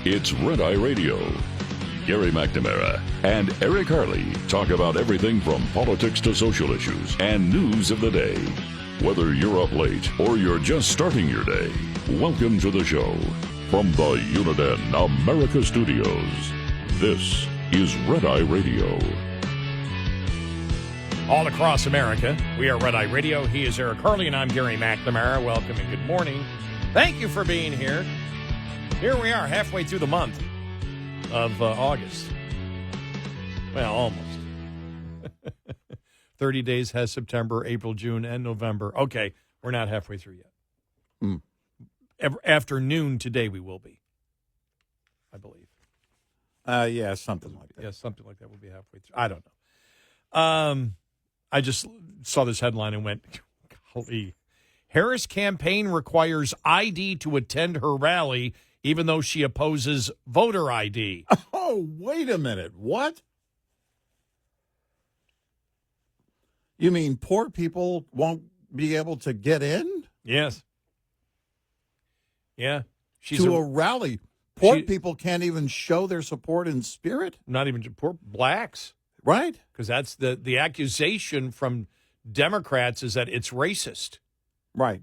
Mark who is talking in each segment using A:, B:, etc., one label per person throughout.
A: It's Red Eye Radio. Gary McNamara and Eric Harley talk about everything from politics to social issues and news of the day. Whether you're up late or you're just starting your day, welcome to the show. From the Uniden America Studios, this is Red Eye Radio.
B: All across America, we are Red Eye Radio. He is Eric Harley, and I'm Gary McNamara. Welcome and good morning. Thank you for being here. Here we are, halfway through the month of August. Well, almost. 30 days has September, April, June, and November. Okay, we're not halfway through yet. Afternoon today we will be, I believe.
C: Yeah, something like that.
B: Yeah, something like that. We'll be halfway through. I don't know. I just saw this headline and went, golly. Harris campaign requires ID to attend her rally, even though she opposes voter ID.
C: Oh, wait a minute. What? You mean poor people won't be able to get in?
B: Yes. Yeah.
C: She's to a rally. Poor people can't even show their support in spirit?
B: Not even poor blacks.
C: Right.
B: Because that's the accusation from Democrats is that it's racist.
C: Right.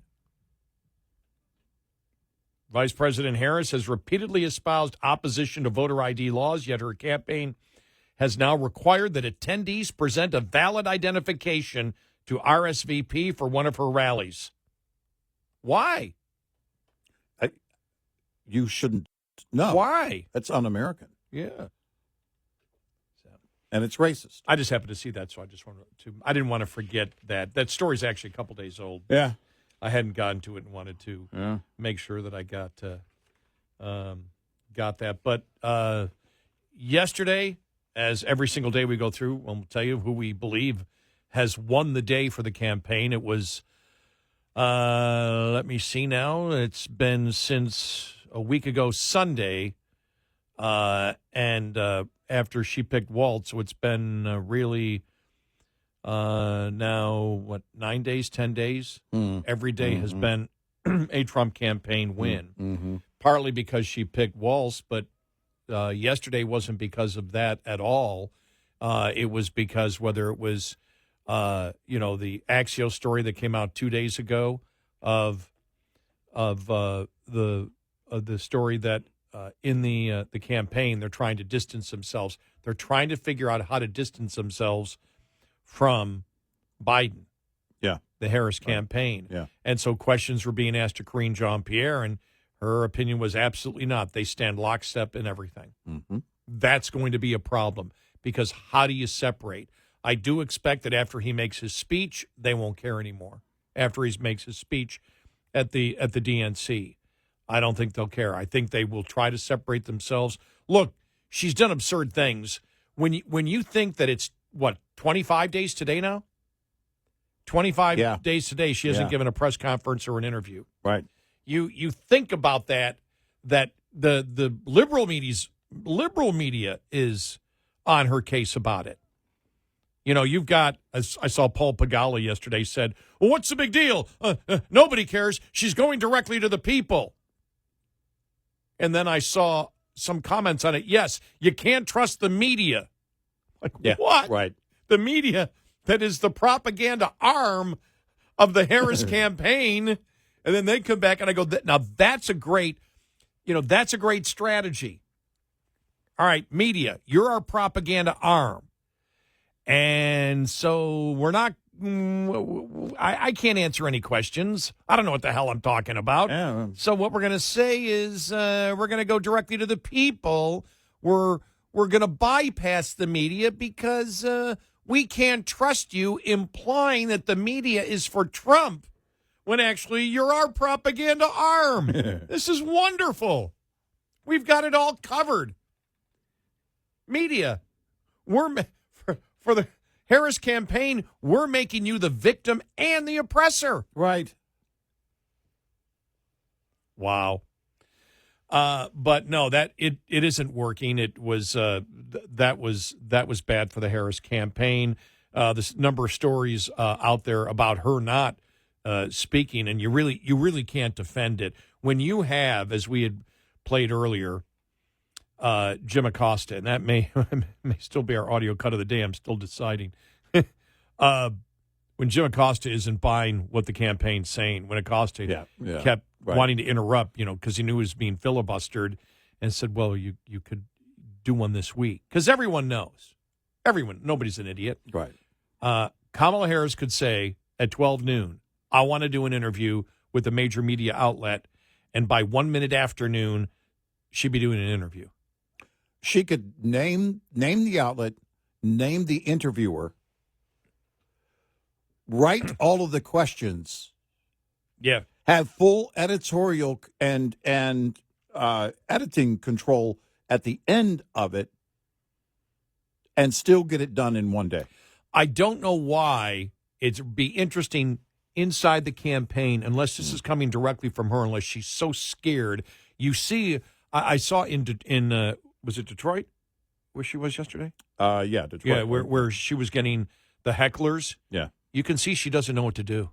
B: Vice President Harris has repeatedly espoused opposition to voter ID laws, yet her campaign has now required that attendees present a valid identification to RSVP for one of her rallies. Why?
C: You shouldn't. No.
B: Why?
C: That's un-American.
B: Yeah.
C: And it's racist.
B: I just happened to see that, so I just wanted to. I didn't want to forget that. That story's actually a couple days old.
C: Yeah.
B: I hadn't gotten to it and wanted to make sure that I got that. But yesterday, as every single day we go through, we'll tell you who we believe has won the day for the campaign. It was, let me see now. It's been since a week ago Sunday, and after she picked Walt, so it's been really now, 9 days, 10 days? Every day has been a Trump campaign win, partly because she picked Walz, but yesterday wasn't because of that at all. It was because whether it was, the Axios story that came out 2 days ago of the story that in the campaign they're trying to distance themselves. They're trying to figure out how to distance themselves from Biden, the Harris campaign.
C: Yeah.
B: And so questions were being asked to Karine Jean-Pierre, and her opinion was absolutely not. They stand lockstep in everything.
C: Mm-hmm.
B: That's going to be a problem because how do you separate? I do expect that after he makes his speech, they won't care anymore. After he makes his speech at the DNC, I don't think they'll care. I think they will try to separate themselves. Look, she's done absurd things. When you think that it's, 25 days today now? 25 days today, she hasn't given a press conference or an interview.
C: Right.
B: You think about that the liberal media is on her case about it. You know, you've got, as I saw Paul Pagala yesterday said, well, what's the big deal? Nobody cares. She's going directly to the people. And then I saw some comments on it. Yes, you can't trust the media. Like, what?
C: Right.
B: The media that is the propaganda arm of the Harris campaign. And then they come back and I go, now that's a great strategy. All right, media, you're our propaganda arm. And so we're not, I can't answer any questions. I don't know what the hell I'm talking about.
C: Yeah.
B: So what we're going to say is we're going to go directly to the people. We're going to bypass the media because we can't trust you, implying that the media is for Trump when actually you're our propaganda arm. This is wonderful. We've got it all covered. Media, for the Harris campaign, we're making you the victim and the oppressor.
C: Right.
B: Wow. But no, that it isn't working. It was that was bad for the Harris campaign. This number of stories out there about her not speaking, and you really can't defend it when you have, as we had played earlier, Jim Acosta, and that may still be our audio cut of the day. I'm still deciding. When Jim Acosta isn't buying what the campaign's saying, when Acosta kept wanting to interrupt, because he knew he was being filibustered, and said, well, you could do one this week. Because everyone knows. Nobody's an idiot.
C: Right.
B: Kamala Harris could say at 12 noon, I want to do an interview with a major media outlet, and by 1 minute after noon, she'd be doing an interview.
C: She could name the outlet, name the interviewer, write all of the questions.
B: Yeah.
C: Have full editorial and editing control at the end of it, and still get it done in one day.
B: I don't know why it'd be interesting inside the campaign, unless this is coming directly from her, unless she's so scared. You see, I saw in was it Detroit, where she was yesterday?
C: Yeah, Detroit.
B: Yeah, where she was getting the hecklers.
C: Yeah.
B: You can see she doesn't know what to do.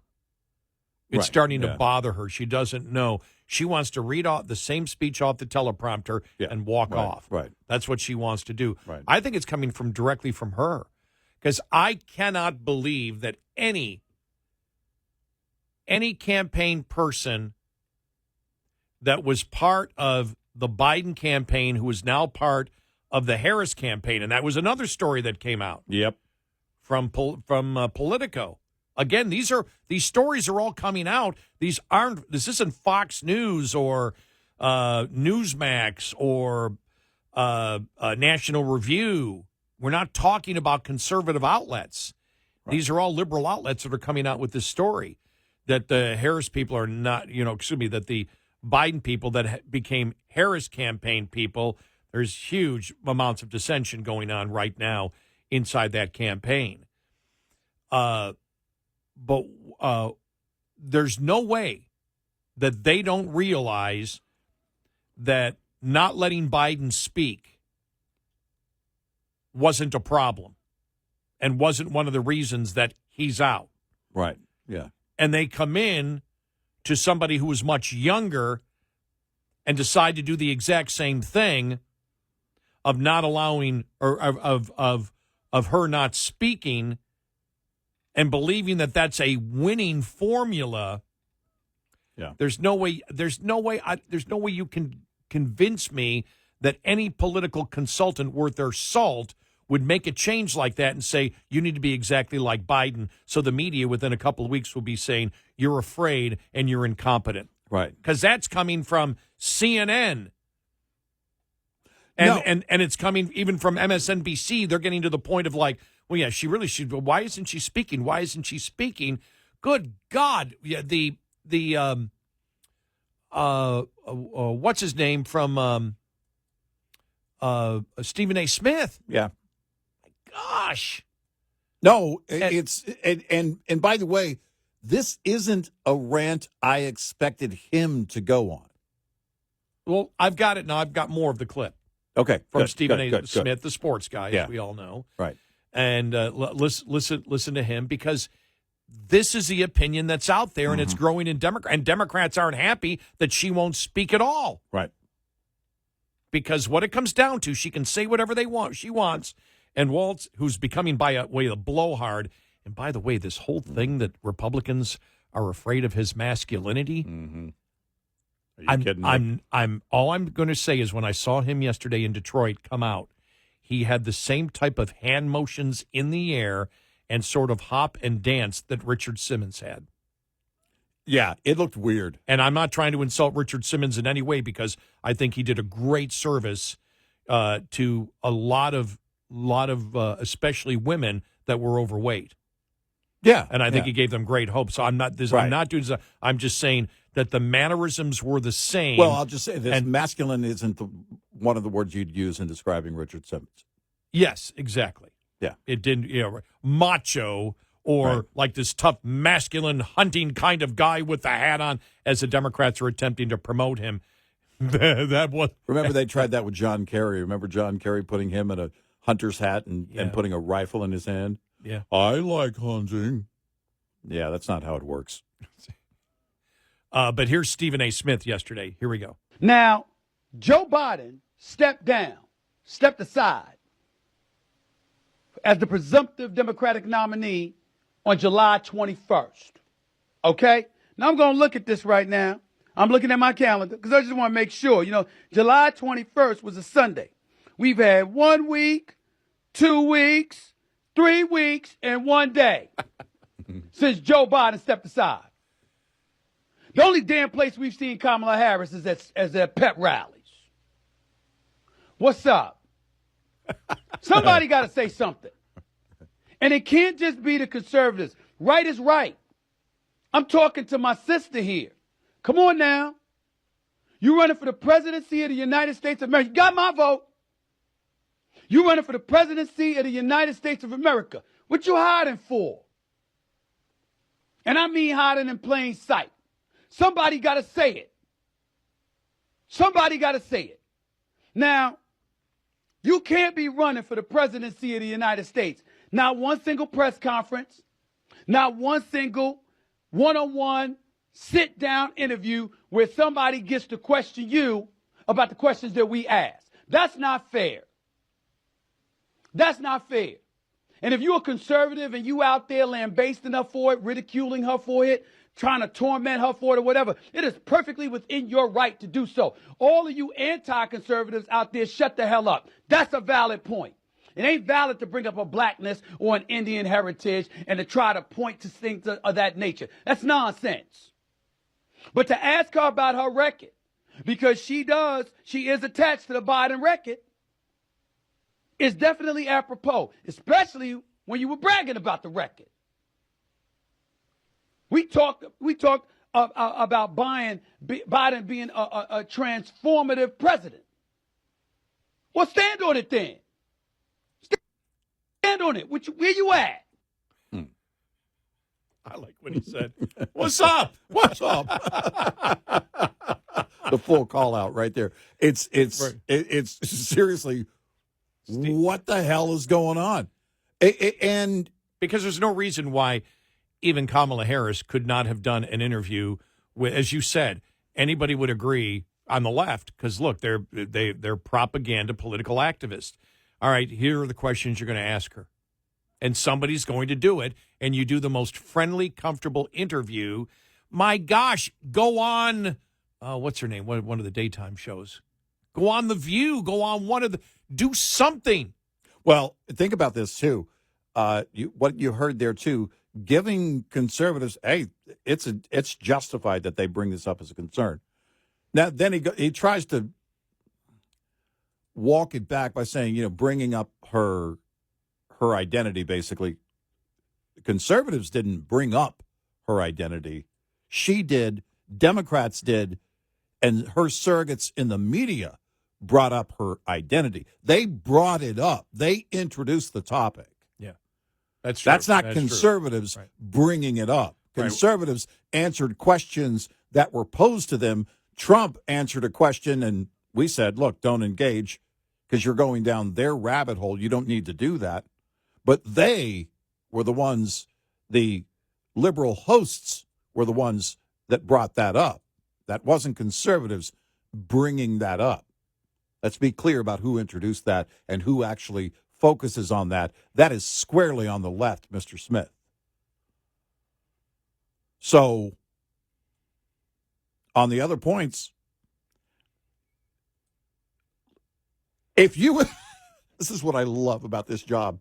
B: It's starting to bother her. She doesn't know. She wants to read off the same speech off the teleprompter and walk off.
C: Right.
B: That's what she wants to do.
C: Right.
B: I think it's coming directly from her, because I cannot believe that any campaign person that was part of the Biden campaign who is now part of the Harris campaign, and that was another story that came out.
C: Yep.
B: From Politico. Again, these stories are all coming out. This isn't Fox News or Newsmax or National Review. We're not talking about conservative outlets. Right. These are all liberal outlets that are coming out with this story that the Harris people are not, that the Biden people that became Harris campaign people, there's huge amounts of dissension going on right now inside that campaign. But there's no way that they don't realize that not letting Biden speak wasn't a problem and wasn't one of the reasons that he's out.
C: Right, yeah.
B: And they come in to somebody who is much younger and decide to do the exact same thing of not allowing or of her not speaking and believing that that's a winning formula.
C: Yeah.
B: There's no way you can convince me that any political consultant worth their salt would make a change like that and say, you need to be exactly like Biden. So the media within a couple of weeks will be saying, you're afraid and you're incompetent.
C: Right.
B: Because that's coming from CNN. And it's coming even from MSNBC. They're getting to the point of like, well, yeah, she really should. Why isn't she speaking? Why isn't she speaking? Good God. Yeah, what's his name from Stephen A. Smith?
C: Yeah.
B: My gosh.
C: No, and by the way, this isn't a rant I expected him to go on.
B: Well, I've got it now. I've got more of the clip.
C: Okay.
B: From Stephen A. Smith, the sports guy, as we all know.
C: Right.
B: And listen to him, because this is the opinion that's out there, and it's growing in Democrats. And Democrats aren't happy that she won't speak at all.
C: Right.
B: Because what it comes down to, she can say whatever she wants. And Waltz, who's becoming by a way a blowhard. And by the way, this whole thing that Republicans are afraid of his masculinity.
C: Mm-hmm. Are you kidding me?
B: All I'm going to say is when I saw him yesterday in Detroit come out, he had the same type of hand motions in the air and sort of hop and dance that Richard Simmons had.
C: Yeah, it looked weird.
B: And I'm not trying to insult Richard Simmons in any way, because I think he did a great service to a lot of especially women that were overweight.
C: Yeah,
B: and I think he gave them great hope. So I'm not doing this. I'm just saying that the mannerisms were the same.
C: Well, I'll just say this: masculine isn't one of the words you'd use in describing Richard Simmons.
B: Yes, exactly.
C: Yeah,
B: it didn't. Macho or like this tough, masculine, hunting kind of guy with the hat on, as the Democrats are attempting to promote him. That was.
C: Remember, they tried that with John Kerry. Remember John Kerry putting him in a hunter's hat and putting a rifle in his hand?
B: Yeah.
C: I like hunting. Yeah, that's not how it works.
B: But here's Stephen A. Smith yesterday. Here we go.
D: Now, Joe Biden stepped aside as the presumptive Democratic nominee on July 21st. Okay? Now I'm going to look at this right now. I'm looking at my calendar because I just want to make sure. July 21st was a Sunday. We've had 1 week, 2 weeks, 3 weeks, and 1 day since Joe Biden stepped aside. The only damn place we've seen Kamala Harris is at pep rallies. What's up? Somebody got to say something. And it can't just be the conservatives. Right is right. I'm talking to my sister here. Come on now. You running for the presidency of the United States of America. You got my vote. You running for the presidency of the United States of America. What you hiding for? And I mean hiding in plain sight. Somebody got to say it. Somebody got to say it. Now, you can't be running for the presidency of the United States. Not one single press conference, not one single one-on-one sit-down interview where somebody gets to question you about the questions that we ask. That's not fair. That's not fair. And if you're a conservative and you out there lambasting her for it, ridiculing her for it, trying to torment her for it or whatever, it is perfectly within your right to do so. All of you anti-conservatives out there, shut the hell up. That's a valid point. It ain't valid to bring up a blackness or an Indian heritage and to try to point to things of that nature. That's nonsense. But to ask her about her record, because she is attached to the Biden record, is definitely apropos, especially when you were bragging about the record. We talked about Biden being a transformative president. Well, stand on it then. Stand on it. Where you at?
B: I like when he said, "What's up? What's up?"
C: The full call out right there. It's seriously,
B: Steve,
C: what the hell is going on? And
B: because there's no reason why even Kamala Harris could not have done an interview with, as you said, anybody would agree on the left, because look, they're propaganda political activists. All right, here are the questions you're going to ask her. And somebody's going to do it, and you do the most friendly, comfortable interview. My gosh, go on, what's her name? One of the daytime shows. Go on The View. Go on do something.
C: Well, think about this, too. What you heard there, too, giving conservatives, hey, it's justified that they bring this up as a concern. Now, then he tries to walk it back by saying, bringing up her identity, basically. Conservatives didn't bring up her identity. She did. Democrats did. And her surrogates in the media brought up her identity. They brought it up. They introduced the topic.
B: Yeah, that's true.
C: That's not conservatives bringing it up. Conservatives answered questions that were posed to them. Trump answered a question, and we said, look, don't engage because you're going down their rabbit hole. You don't need to do that. But they were the ones, the liberal hosts were the ones that brought that up. That wasn't conservatives bringing that up. Let's be clear about who introduced that and who actually focuses on that. That is squarely on the left, Mr. Smith. So, on the other points, if you, this is what I love about this job.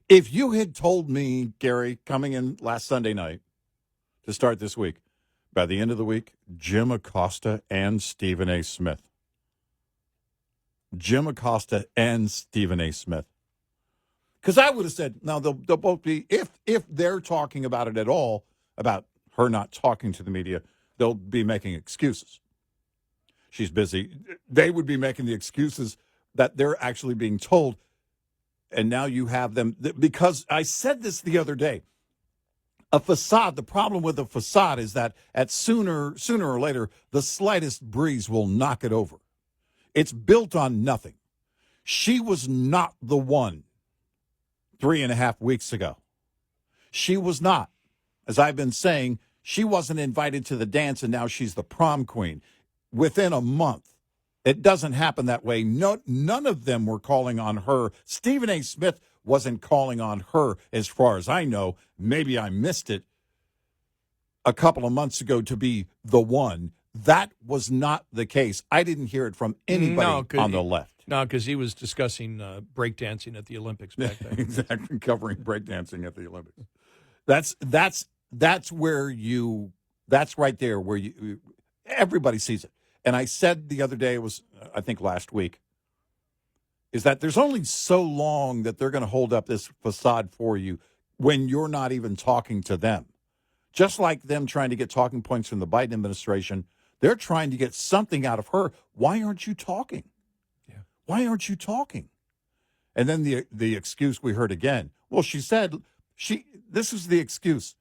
C: If you had told me, Gary, coming in last Sunday night to start this week, by the end of the week, Jim Acosta and Stephen A. Smith. Jim Acosta and Stephen A. Smith. Because I would have said, now they'll both be, if they're talking about it at all, about her not talking to the media, they'll be making excuses. She's busy. They would be making the excuses that they're actually being told. And now you have them, because I said this the other day, a facade, the problem with a facade is that at sooner or later, the slightest breeze will knock it over. It's built on nothing. She was not the one 3.5 weeks ago. She was not. As I've been saying, she wasn't invited to the dance, and now she's the prom queen. Within a month, It doesn't happen that way. No, none of them were calling on her. Stephen A. Smith wasn't calling on her, as far as I know. Maybe I missed it a couple of months ago to be the one. That was not the case. I didn't hear it from anybody on the left.
B: No, because he was discussing breakdancing at the Olympics back then.
C: Exactly, covering breakdancing at the Olympics. That's where you. That's right there where you. Everybody sees it. And I said the other day, it was, I think last week, is that there's only so long that they're going to hold up this facade for you when you're not even talking to them. Just like them trying to get talking points from the Biden administration, they're trying to get something out of her. Why aren't you talking?
B: Yeah.
C: Why aren't you talking? And then the excuse we heard again. Well, she said, this is the excuse.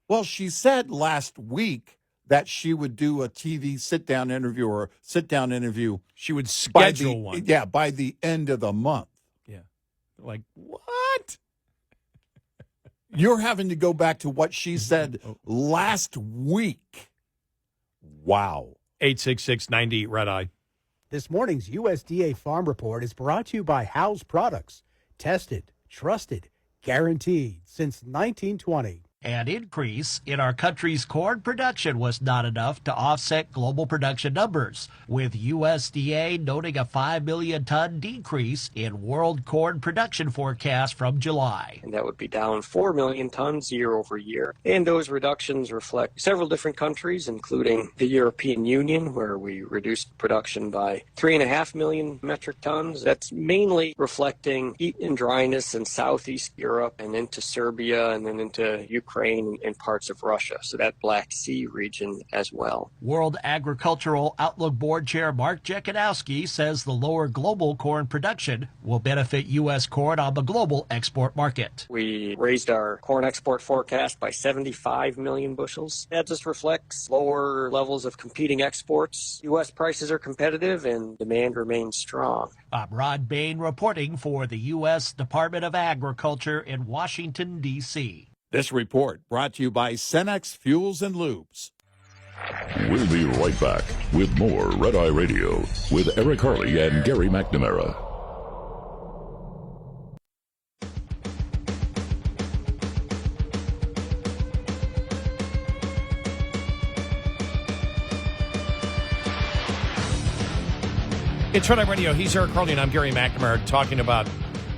C: Well, she said last week that she would do a TV sit-down interview.
B: She would schedule one.
C: Yeah, by the end of the month.
B: Yeah. Like, what?
C: You're having to go back to what she said last week. Wow.
B: 866-90 Red Eye.
E: This morning's USDA Farm Report is brought to you by House Products. Tested, trusted, guaranteed since 1920.
F: An increase in our country's corn production was not enough to offset global production numbers, with USDA noting a 5 million ton decrease in world corn production forecast from July.
G: And that would be down 4 million tons year over year. And those reductions reflect several different countries, including the European Union, where we reduced production by 3.5 million metric tons. That's mainly reflecting heat and dryness in Southeast Europe and into Serbia and then into Ukraine and parts of Russia, so that Black Sea region as well.
F: World Agricultural Outlook Board Chair Mark Jekanowski says the lower global corn production will benefit U.S. corn on the global export market.
G: We raised our corn export forecast by 75 million bushels. That just reflects lower levels of competing exports. U.S. prices are competitive and demand remains strong.
F: I'm Rod Bain reporting for the U.S. Department of Agriculture in Washington, D.C.
C: This report brought to you by Cenex Fuels and Lubes.
A: We'll be right back with more Red Eye Radio with Eric Harley and Gary McNamara.
B: It's Red Eye Radio. He's Eric Harley, and I'm Gary McNamara, talking about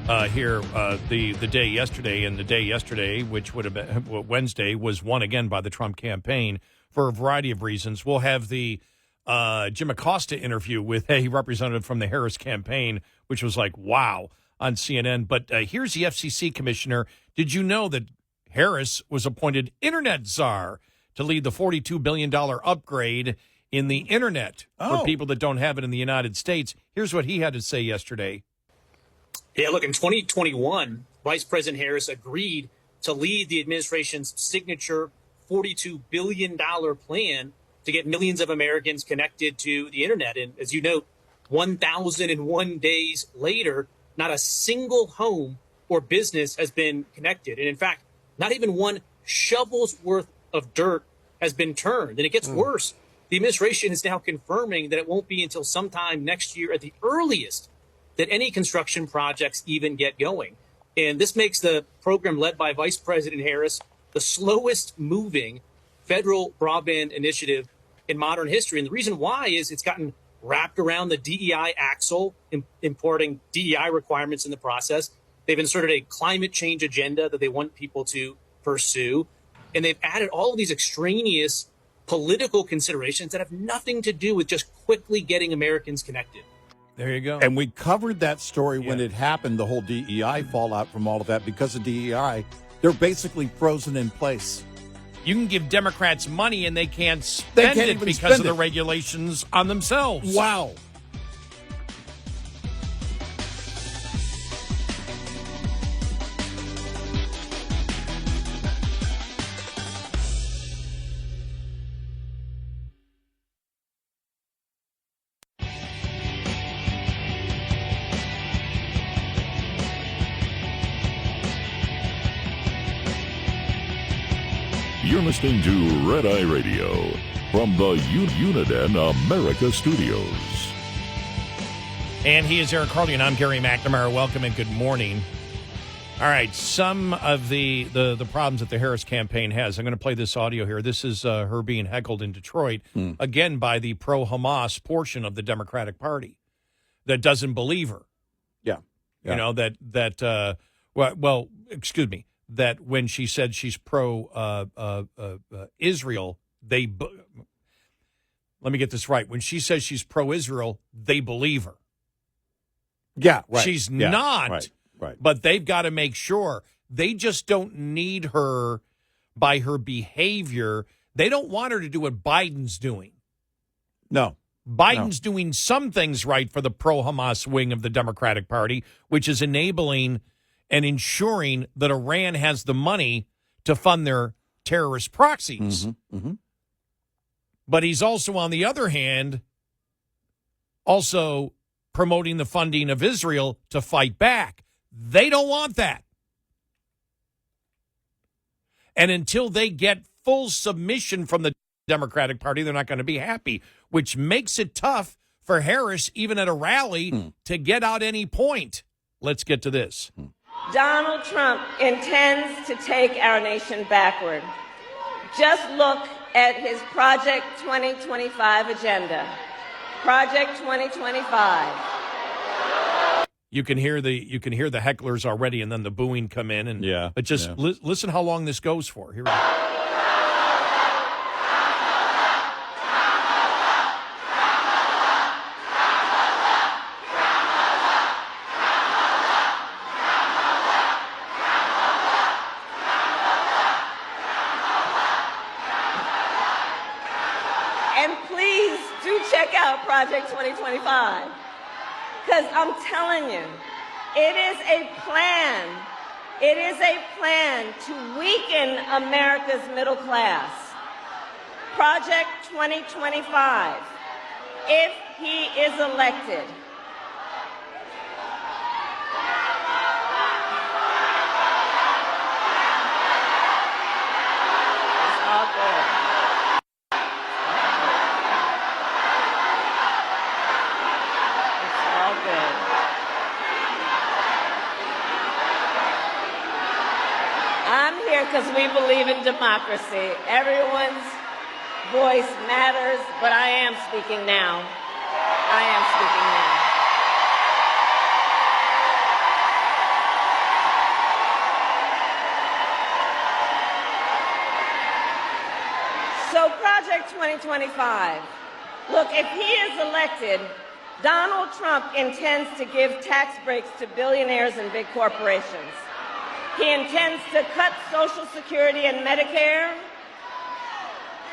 B: the day yesterday, and the day yesterday, which would have been Wednesday, was won again by the Trump campaign for a variety of reasons. We'll have the Jim Acosta interview with a representative from the Harris campaign, which was like, wow, on CNN. But here's the FCC commissioner. Did you know that Harris was appointed Internet czar to lead the $42 billion upgrade in the Internet for people that don't have it in the United States? Here's what he had to say yesterday.
H: Yeah, look, in 2021, Vice President Harris agreed to lead the administration's signature $42 billion plan to get millions of Americans connected to the Internet. And as you note, 1,001 days later, not a single home or business has been connected. And in fact, not even one shovel's worth of dirt has been turned. And it gets worse. The administration is now confirming that it won't be until sometime next year at the earliest that any construction projects even get going. And this makes the program led by Vice President Harris the slowest moving federal broadband initiative in modern history. And the reason why is it's gotten wrapped around the DEI axle, importing DEI requirements in the process. They've inserted a climate change agenda that they want people to pursue. And they've added all of these extraneous political considerations that have nothing to do with just quickly getting Americans connected.
B: There you go.
C: And we covered that story when it happened, the whole DEI fallout from all of that. Because of DEI, they're basically frozen in place.
B: You can give Democrats money and they can't spend it because of the regulations on themselves.
C: Wow.
A: You're listening to Red Eye Radio from the Uniden America Studios.
B: And he is Eric Harley, and I'm Gary McNamara. Welcome and good morning. All right, some of the problems that the Harris campaign has. I'm going to play this audio here. This is her being heckled in Detroit, again by the pro-Hamas portion of the Democratic Party that doesn't believe her.
C: Yeah.
B: You know, that excuse me, that when she said she's pro-Israel, let me get this right. When she says she's pro-Israel, they believe her.
C: Yeah, right.
B: She's not.
C: Right.
B: But they've got to make sure. They just don't need her by her behavior. They don't want her to do what Biden's doing.
C: No.
B: Biden's doing some things right for the pro-Hamas wing of the Democratic Party, which is enabling and ensuring that Iran has the money to fund their terrorist proxies. But he's also, on the other hand, also promoting the funding of Israel to fight back. They don't want that. And until they get full submission from the Democratic Party, they're not going to be happy, which makes it tough for Harris, even at a rally, to get out any point. Let's get to this.
I: Donald Trump intends to take our nation backward. Just look at his Project 2025 agenda. Project 2025.
B: You can hear the hecklers already, and then the booing come in, and But just listen how long this goes for. Here we go.
I: And please do check out Project 2025. Because I'm telling you, it is a plan. It is a plan to weaken America's middle class. Project 2025, if he is elected. It's all good. I'm here because we believe in democracy. Everyone's voice matters, but I am speaking now. I am speaking now. So Project 2025. Look, if he is elected, Donald Trump intends to give tax breaks to billionaires and big corporations. He intends to cut Social Security and Medicare.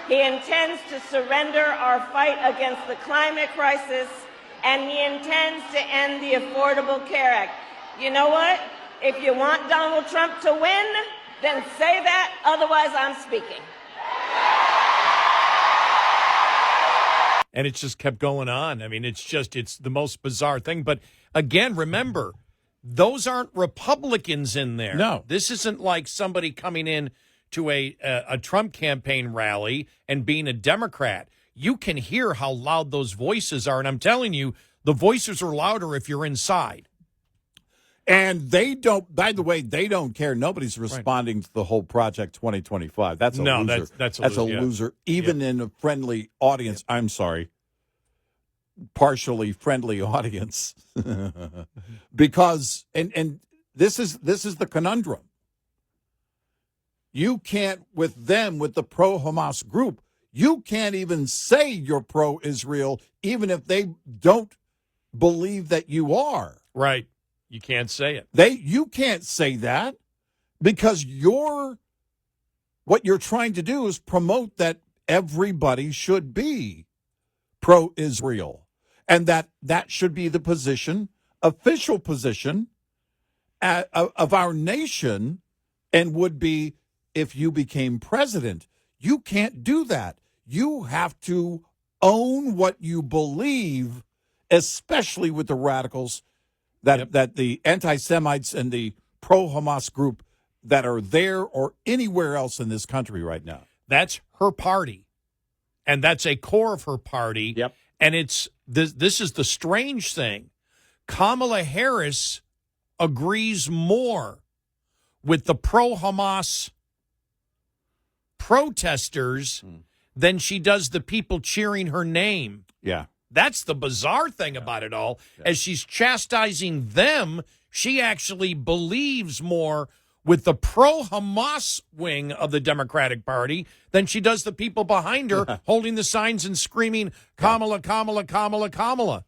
I: He intends to surrender our fight against the climate crisis, and he intends to end the Affordable Care Act. You know what? If you want Donald Trump to win, then say that, otherwise I'm speaking.
B: And it's just kept going on. I mean, it's the most bizarre thing. But again, remember, those aren't Republicans in there.
C: No.
B: This isn't like somebody coming in to a Trump campaign rally and being a Democrat. You can hear how loud those voices are. And I'm telling you, the voices are louder if you're inside.
C: And they don't, by the way, they don't care. Nobody's responding to the whole Project 2025. That's a loser.
B: That's
C: a loser. Even in a friendly audience, I'm sorry, partially friendly audience. Because, and this is the conundrum. You can't, with them, with the pro-Hamas group, you can't even say you're pro-Israel, even if they don't believe that you are.
B: Right. You can't say it.
C: You can't say that because what you're trying to do is promote that everybody should be pro-Israel, and that should be the position, official position of our nation, and would be if you became president. You can't do that. You have to own what you believe, especially with the radicals, that the anti-Semites and the pro-Hamas group that are there or anywhere else in this country right now.
B: That's her party, and that's a core of her party.
C: Yep.
B: And it's this is the strange thing. Kamala Harris agrees more with the pro-Hamas protesters than she does the people cheering her name.
C: Yeah.
B: That's the bizarre thing about it all. As she's chastising them, she actually believes more with the pro-Hamas wing of the Democratic Party than she does the people behind her holding the signs and screaming, Kamala, Kamala, Kamala, Kamala.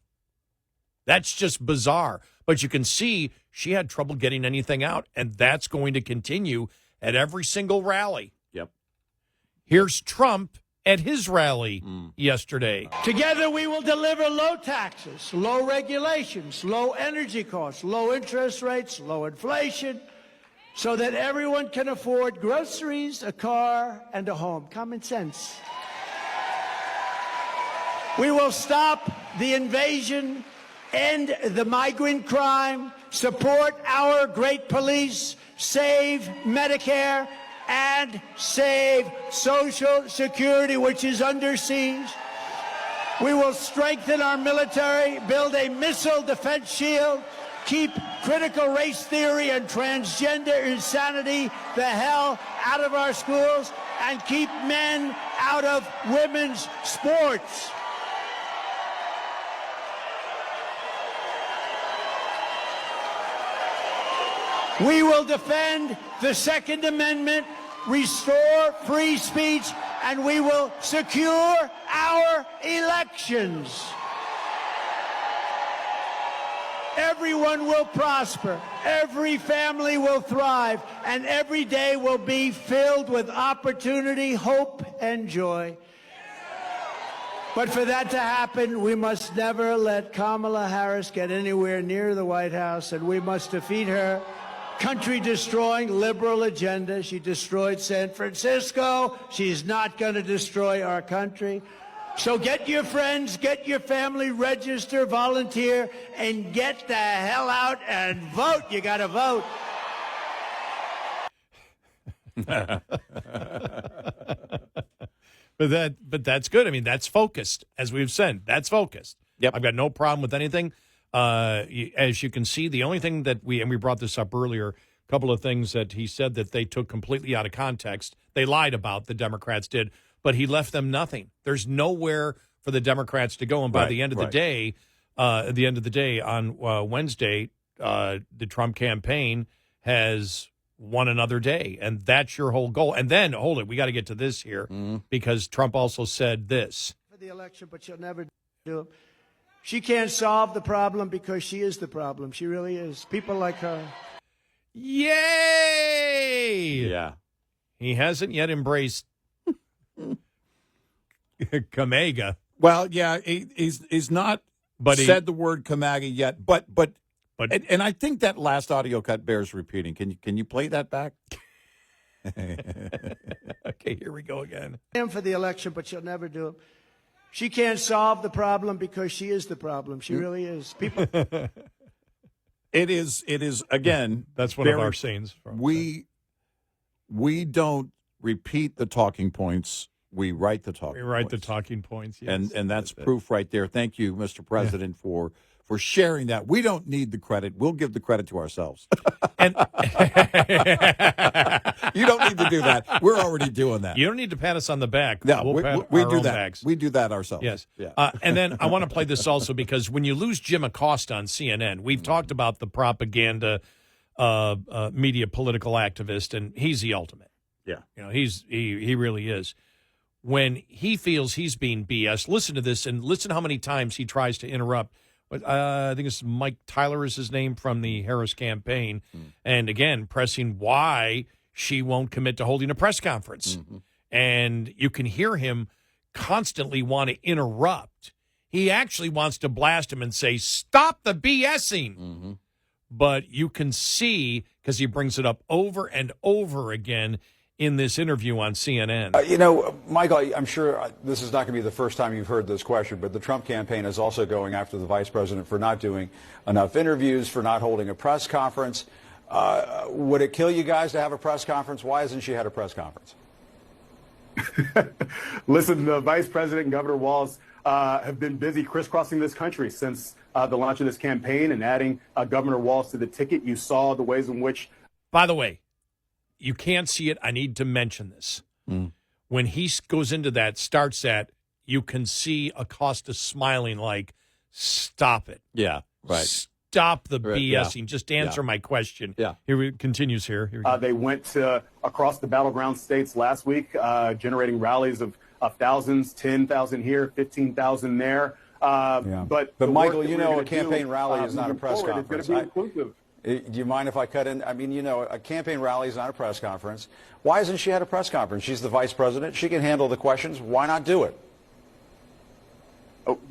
B: That's just bizarre. But you can see she had trouble getting anything out, and that's going to continue at every single rally.
C: Yep.
B: Here's Trump at his rally yesterday.
J: Together we will deliver low taxes, low regulations, low energy costs, low interest rates, low inflation, so that everyone can afford groceries, a car, and a home. Common sense. We will stop the invasion, end the migrant crime, support our great police, save Medicare, and save Social Security, which is under siege. We will strengthen our military, build a missile defense shield, keep critical race theory and transgender insanity the hell out of our schools, and keep men out of women's sports. We will defend the Second Amendment, restore free speech, and we will secure our elections. Everyone will prosper, every family will thrive, and every day will be filled with opportunity, hope, and joy. But for that to happen, we must never let Kamala Harris get anywhere near the White House, and we must defeat her country-destroying liberal agenda. She destroyed San Francisco. She's not going to destroy our country. So get your friends, get your family, register, volunteer, and get the hell out and vote. You got to vote.
B: But that's good. I mean, that's focused, as we've said. That's focused.
C: Yep.
B: I've got no problem with anything. As you can see, the only thing that we brought this up earlier, a couple of things that he said that they took completely out of context. They lied about, the Democrats did, but he left them nothing. There's nowhere for the Democrats to go. And by the end of the day, on Wednesday, the Trump campaign has won another day, and that's your whole goal. And then, hold it, we got to get to this here because Trump also said this.
J: For the election, but she'll never do it. She can't solve the problem because she is the problem. She really is. People like her.
B: Yay!
C: Yeah.
B: He hasn't yet embraced Kamega.
C: Well, yeah, he's not said the word Kamaga yet, but and I think that last audio cut bears repeating. Can you play that back?
B: Okay, here we go again.
J: For the election, but she'll never do it. She can't solve the problem because she is the problem. She really is. People.
C: It is again.
B: That's one of our scenes.
C: We don't repeat the talking points. We write the talking.
B: We write
C: points.
B: the talking points. Yes.
C: And that's proof right there. Thank you, Mr. President, for sharing that. We don't need the credit. We'll give the credit to ourselves.
B: And
C: you don't need to do that. We're already doing that.
B: You don't need to pat us on the back.
C: No,
B: we'll
C: we
B: pat
C: do
B: our
C: that.
B: Backs.
C: We do that ourselves.
B: Yes.
C: Yeah.
B: And then I want to play this also because when you lose Jim Acosta on CNN, we've talked about the propaganda media political activist, and he's the ultimate.
C: Yeah.
B: You know, he really is. When he feels he's being BS, listen to this and listen how many times he tries to interrupt. I think it's Mike Tyler is his name from the Harris campaign. And again, pressing why she won't commit to holding a press conference. And you can hear him constantly want to interrupt. He actually wants to blast him and say, stop the BSing. But you can see, because he brings it up over and over again in this interview on CNN.
K: Michael, I'm sure this is not going to be the first time you've heard this question, but the Trump campaign is also going after the vice president for not doing enough interviews, for not holding a press conference. Would it kill you guys to have a press conference? Why hasn't she had a press conference?
L: Listen, the Vice President and Governor Walz have been busy crisscrossing this country since the launch of this campaign and adding Governor Walz to the ticket. You saw the ways in which...
B: By the way, you can't see it. I need to mention this. When he goes into that, starts that, you can see Acosta smiling like, stop it.
C: Yeah, right.
B: Stop the BSing.
C: Yeah.
B: Just answer my question.
C: Yeah.
B: Here it continues here. Here we go.
L: They went across the battleground states last week, generating rallies of thousands, 10,000 here, 15,000 there. But
K: Michael, you know, a campaign rally is not a press conference. Do you mind if I cut in? I mean, you know, a campaign rally is not a press conference. Why hasn't she had a press conference? She's the vice president. She can handle the questions. Why not do it?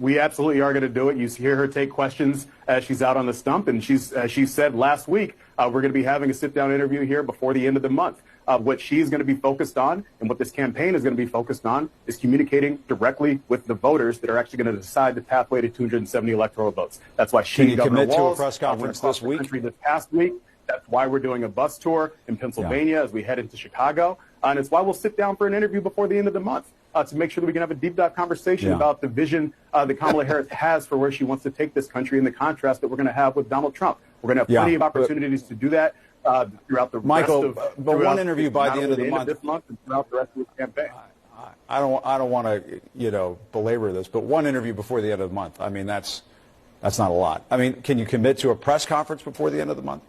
L: We absolutely are going to do it. You hear her take questions as she's out on the stump, and she said last week we're going to be having a sit-down interview here before the end of the month. What she's going to be focused on and what this campaign is going to be focused on is communicating directly with the voters that are actually going to decide the pathway to 270 electoral votes. That's why she
K: Can you
L: and Governor
K: commit to a
L: Walz
K: press conference
L: went across
K: this week?
L: the country this past week. That's why we're doing a bus tour in Pennsylvania as we head into Chicago. And it's why we'll sit down for an interview before the end of the month to make sure that we can have a deep dive conversation about the vision that Kamala Harris has for where she wants to take this country and the contrast that we're going to have with Donald Trump. We're going to have plenty of opportunities to do that throughout the rest of
K: but one interview by the end of the month.
L: This month and throughout the rest of the campaign.
K: I don't want to belabor this, but one interview before the end of the month. I mean, that's not a lot. I mean, can you commit to a press conference before the end of the month?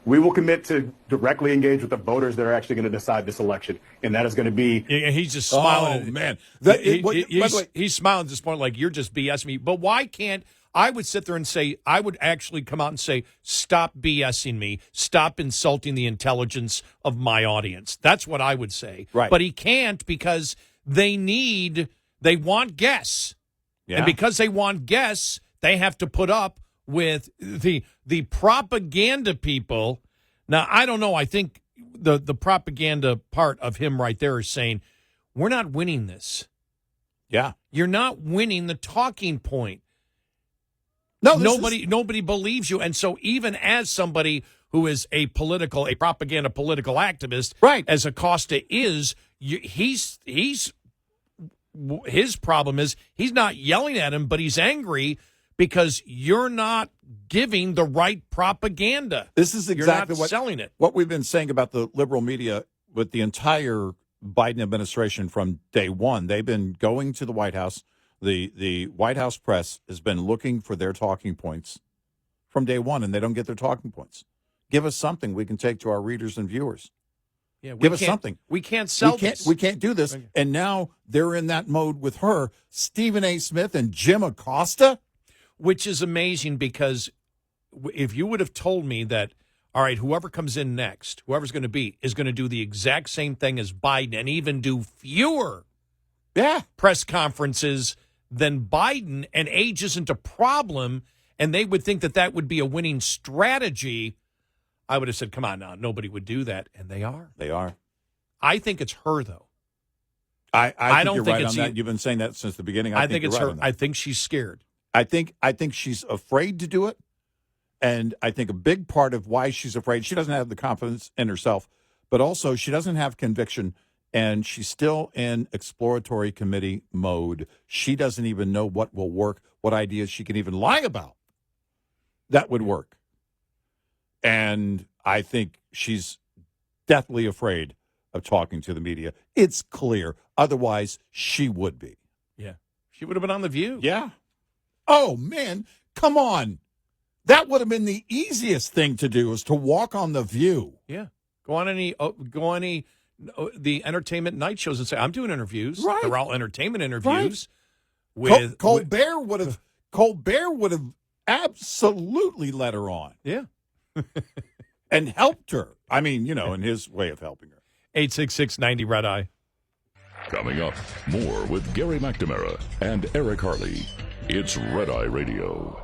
L: We will commit to directly engage with the voters that are actually going to decide this election, and that is going to be.
B: He's just smiling.
C: Oh man,
B: he's smiling at this point like you're just BSing me. But why can't I would sit there and say I would actually come out and say stop BSing me, stop insulting the intelligence of my audience. That's what I would say.
C: Right.
B: But he can't because they want guests, and because they want guests, they have to put up with the propaganda people. Now, I don't know. I think the propaganda part of him right there is saying, we're not winning this.
C: Yeah.
B: You're not winning the talking point.
C: No,
B: nobody believes you. And so even as somebody who is a propaganda political activist,
C: right,
B: as Acosta is, his problem is he's not yelling at him, but he's angry because you're not giving the right propaganda.
C: This is exactly
B: selling it.
C: What we've been saying about the liberal media with the entire Biden administration from day one. They've been going to the White House. The White House press has been looking for their talking points from day one, and they don't get their talking points. Give us something we can take to our readers and viewers.
B: Yeah,
C: give us something.
B: We can't sell this.
C: We can't do this. And now they're in that mode with her, Stephen A. Smith and Jim Acosta.
B: Which is amazing because if you would have told me that, all right, whoever comes in next, whoever's going to be, is going to do the exact same thing as Biden and even do fewer press conferences than Biden, and age isn't a problem, and they would think that that would be a winning strategy, I would have said, come on now, nobody would do that, and they are.
C: They are.
B: I think it's her, though.
C: I don't think you're right on that. You've been saying that since the beginning.
B: I think it's her. I think she's scared.
C: I think she's afraid to do it, and I think a big part of why she's afraid, she doesn't have the confidence in herself, but also she doesn't have conviction, and she's still in exploratory committee mode. She doesn't even know what will work, what ideas she can even lie about that would work. And I think she's deathly afraid of talking to the media. It's clear. Otherwise, she would be.
B: Yeah. She would have been on The View.
C: Yeah. Oh, man, come on. That would have been the easiest thing to do, is to walk on The View.
B: Yeah. Go on the entertainment night shows and say, I'm doing interviews.
C: Right.
B: They're all entertainment interviews.
C: Right. Colbert would have absolutely let her on.
B: Yeah.
C: And helped her. I mean, in his way of helping her.
B: 866-90 Red Eye.
A: Coming up, more with Gary McNamara and Eric Harley. It's Red Eye Radio.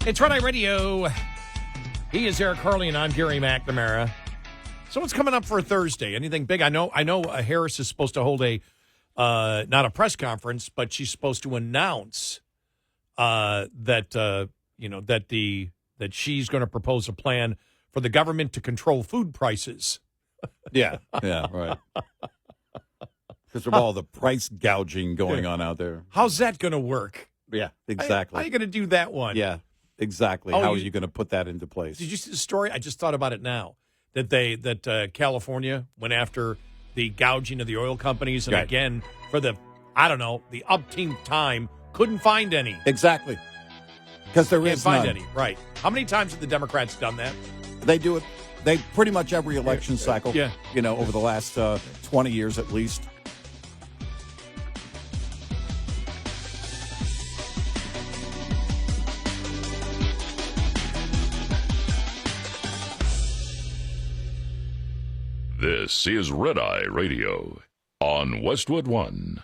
B: It's Red Eye Radio. He is Eric Harley, and I'm Gary McNamara. So what's coming up for Thursday? Anything big? I know. Harris is supposed to hold a not a press conference, but she's supposed to announce that she's going to propose a plan for the government to control food prices.
C: Yeah, right. Because of all the price gouging going on out there.
B: How's that going to work?
C: Yeah, exactly.
B: How are you going to do that one?
C: Yeah, exactly. How are you going to put that into place?
B: Did you see the story? I just thought about it now. That California went after the gouging of the oil companies, and again, for the umpteenth time, couldn't find any.
C: Exactly. Because there
B: Can't
C: is
B: find
C: none.
B: any. Right. How many times have the Democrats done that?
C: They do it. They pretty much every election cycle.
B: Yeah.
C: Over the last 20 years at least.
A: This is Red Eye Radio on Westwood One.